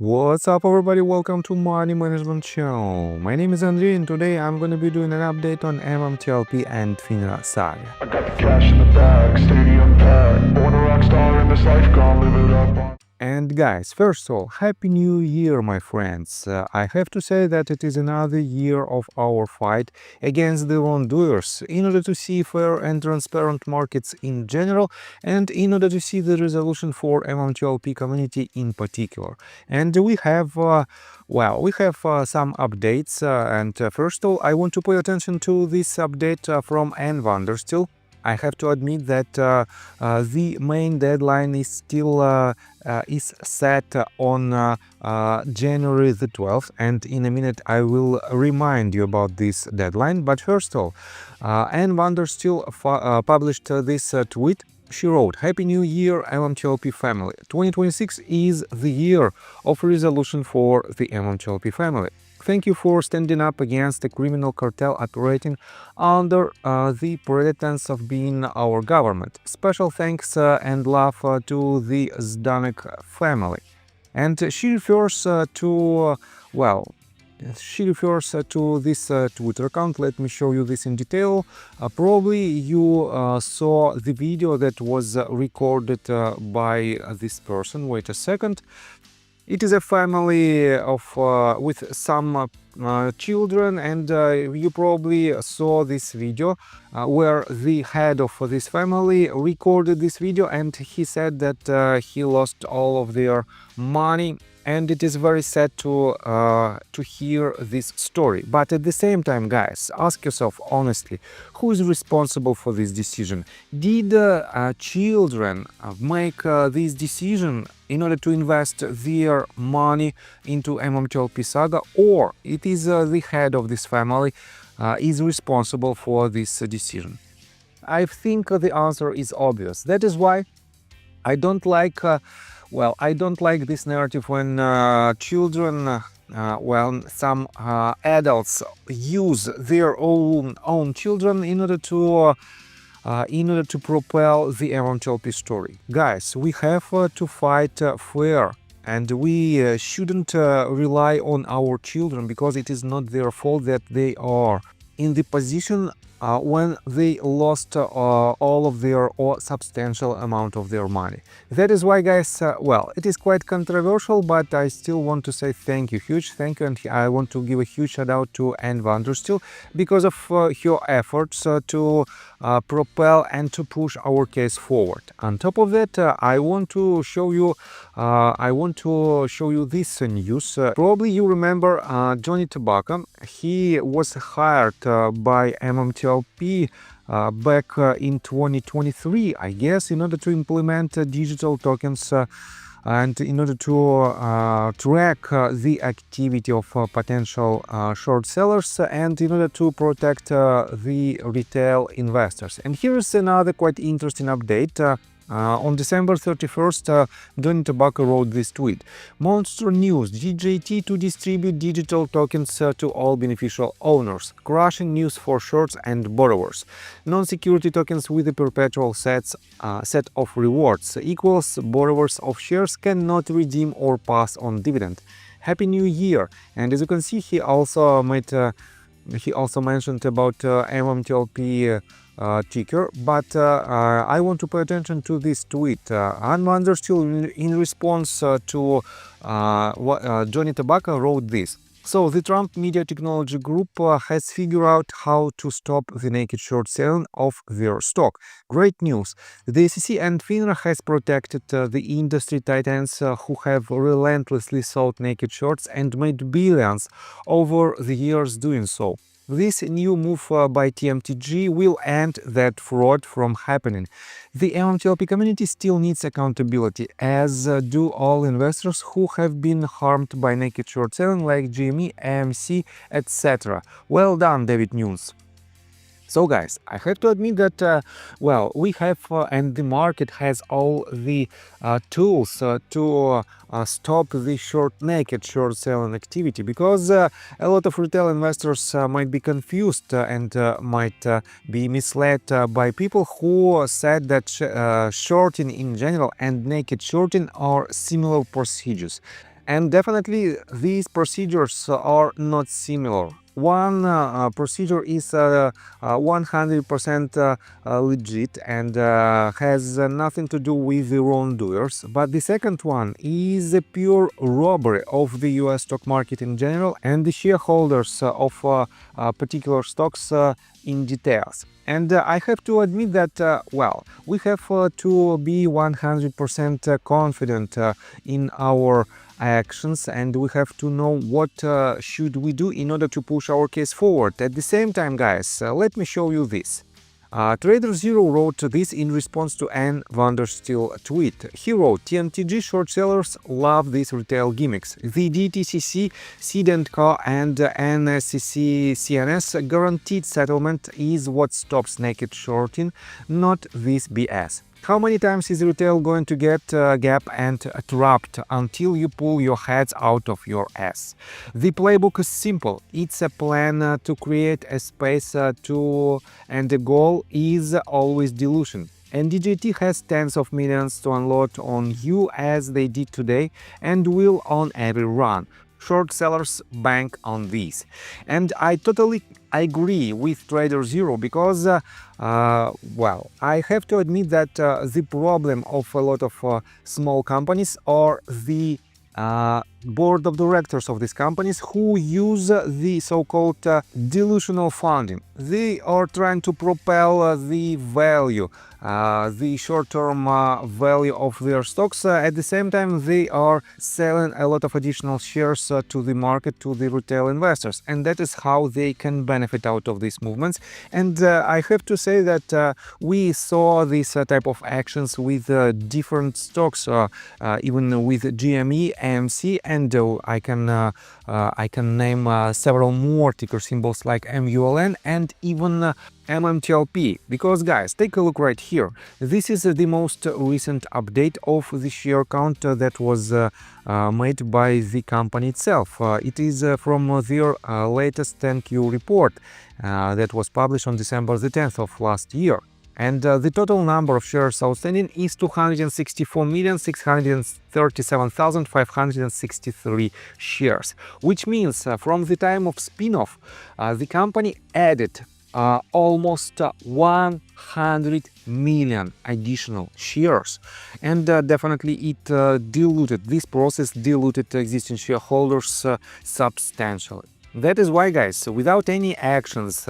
What's up everybody, welcome to Money Management Channel. My name is Andrei and today I'm gonna be doing an update on MMTLP and FINRA saga. I got the cash in the bag, stadium packed. Born a rock star in this life, gonna live it up. And guys, first of all, Happy New Year, my friends. I have to say that it is another year of our fight against the wrongdoers in order to see fair and transparent markets in general and in order to see the resolution for MMTLP community in particular. And we have some updates. First of all, I want to pay attention to this update from Ann Vanderstill. I have to admit that the main deadline is still is set on January the 12th, and in a minute I will remind you about this deadline. But first of all, Ann Vanderstill published this tweet. She wrote, "Happy New Year, MMTLP family. 2026 is the year of resolution for the MMTLP family. Thank you for standing up against the criminal cartel operating under the pretense of being our government. Special thanks and love to the Zdanek family." And she refers to this Twitter account. Let me show you this in detail. Probably you saw the video that was recorded by this person. Wait a second. It is a family of with some children, and you probably saw this video where the head of this family recorded this video, and he said that he lost all of their money. And it is very sad to hear this story. But at the same time, guys, ask yourself honestly, who is responsible for this decision? Did children make this decision in order to invest their money into MMTLP saga, or it is the head of this family is responsible for this decision? I think the answer is obvious. That is why I don't like I don't like this narrative when children, some adults use their own children in order to propel the MMTLP story. Guys, we have to fight fair, and we shouldn't rely on our children, because it is not their fault that they are in the position when they lost all of their or substantial amount of their money. That is why, guys, it is quite controversial, but I still want to say thank you, huge thank you, and I want to give a huge shout out to Ann Vanderstill because of her efforts to propel and to push our case forward. On top of that, I want to show you this news. Probably you remember Johnny Tobacco. He was hired by MMTLP back in 2023, I guess, in order to implement digital tokens and in order to track the activity of potential short sellers and in order to protect the retail investors. And here is another quite interesting update. On December 31st, Johnny Tobacco wrote this tweet: "Monster news, DJT to distribute digital tokens to all beneficial owners. Crushing news for shorts and borrowers. Non-security tokens with a perpetual set of rewards equals borrowers of shares cannot redeem or pass on dividend. Happy New Year." And as you can see, he also mentioned about MMTLP ticker, but I want to pay attention to this tweet. Ann Vanderstill, in response to what Johnny Tobacco, wrote this: "So the Trump Media Technology Group has figured out how to stop the naked short selling of their stock. Great news. The SEC and FINRA has protected the industry titans who have relentlessly sold naked shorts and made billions over the years doing so. This new move by TMTG will end that fraud from happening. The MMTLP community still needs accountability, as do all investors who have been harmed by naked short selling like GME, AMC, etc. Well done, David Nunes." So, guys, I have to admit that, we have and the market has all the tools to stop the naked short selling activity, because a lot of retail investors might be confused and might be misled by people who said that shorting in general and naked shorting are similar procedures. And definitely these procedures are not similar. One procedure is 100% legit and has nothing to do with the wrongdoers, but the second one is a pure robbery of the US stock market in general and the shareholders of particular stocks in details. And I have to admit that, well, we have to be 100% confident in our actions, and we have to know what should we do in order to push our case forward. At the same time, guys, let me show you this. Trader Zero wrote this in response to Ann Vandersteel tweet. He wrote, TNTG short sellers love these retail gimmicks. The DTCC, SEED&CO and NSCC CNS guaranteed settlement is what stops naked shorting, not this BS. How many times is retail going to get gap and trapped until you pull your heads out of your ass? The playbook is simple. It's a plan to create a space and the goal is always dilution. And DJT has tens of millions to unload on you as they did today and will on every run. Short sellers bank on this. And I totally agree with Trader Zero because, well, I have to admit that the problem of a lot of small companies are the board of directors of these companies who use the so-called delusional funding. They are trying to propel the value, the short-term value of their stocks. At the same time, they are selling a lot of additional shares to the market, to the retail investors, and that is how they can benefit out of these movements. And I have to say that we saw this type of actions with different stocks, even with GME, AMC, and I can name several more ticker symbols like MULN and even MMTLP. Because guys, take a look right here. This is the most recent update of the share count that was made by the company itself. It is from their latest 10Q report that was published on December the 10th of last year. And the total number of shares outstanding is 264,637,563 shares, which means from the time of spin-off, the company added almost 100 million additional shares, and definitely it diluted, this process diluted existing shareholders substantially. That is why, guys, without any actions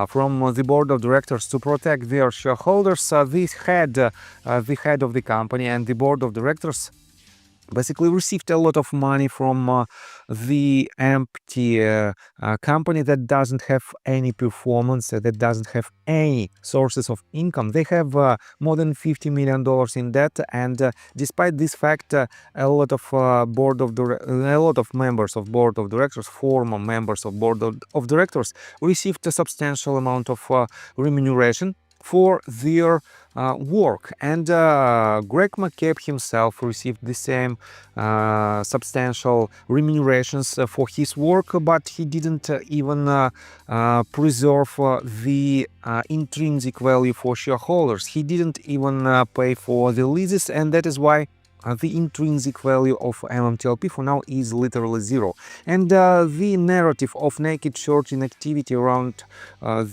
from the board of directors to protect their shareholders, the head of the company and the board of directors basically received a lot of money from the empty company that doesn't have any performance, that doesn't have any sources of income. They have more than $50 million in debt, and despite this fact, a lot of members of board of directors, former members of board of directors, received a substantial amount of remuneration for their work, and Greg McCabe himself received the same substantial remunerations for his work, but he didn't even preserve the intrinsic value for shareholders. He didn't even pay for the leases, and that is why the intrinsic value of MMTLP for now is literally zero. And the narrative of naked shorting activity around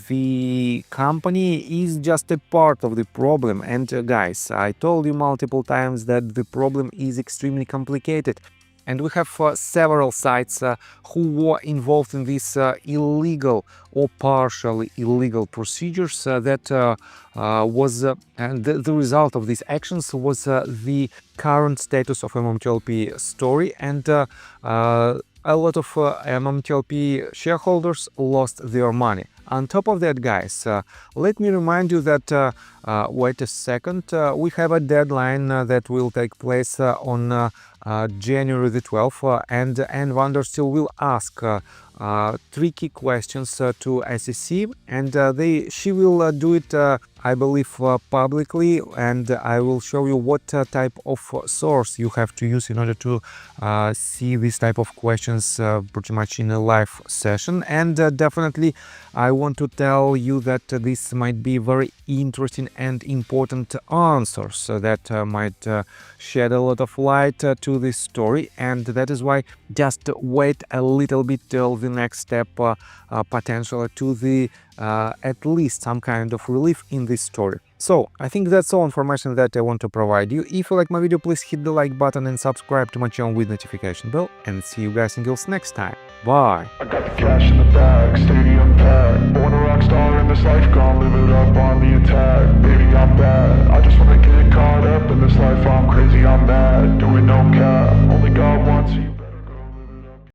the company is just a part of the problem. And guys, I told you multiple times that the problem is extremely complicated. And we have several sites who were involved in these illegal or partially illegal procedures that was and the result of these actions was the current status of MMTLP story, and a lot of MMTLP shareholders lost their money. On top of that, guys, let me remind you that wait a second, we have a deadline that will take place on January the 12th, and Vandersteel will ask tricky questions to SEC, and she will do it, I believe, publicly, and I will show you what type of source you have to use in order to see this type of questions pretty much in a live session. And definitely I want to tell you that this might be very interesting and important answers that might shed a lot of light to this story, and that is why just wait a little bit till the next step, potential to the at least some kind of relief in this story. So I think that's all information that I want to provide you. If you like my video, please hit the like button and subscribe to my channel with notification bell, and see you guys and girls next time. Bye. I got the cash in the bag, stadium packed. Born a rock star in this life, gone live it up on the attack.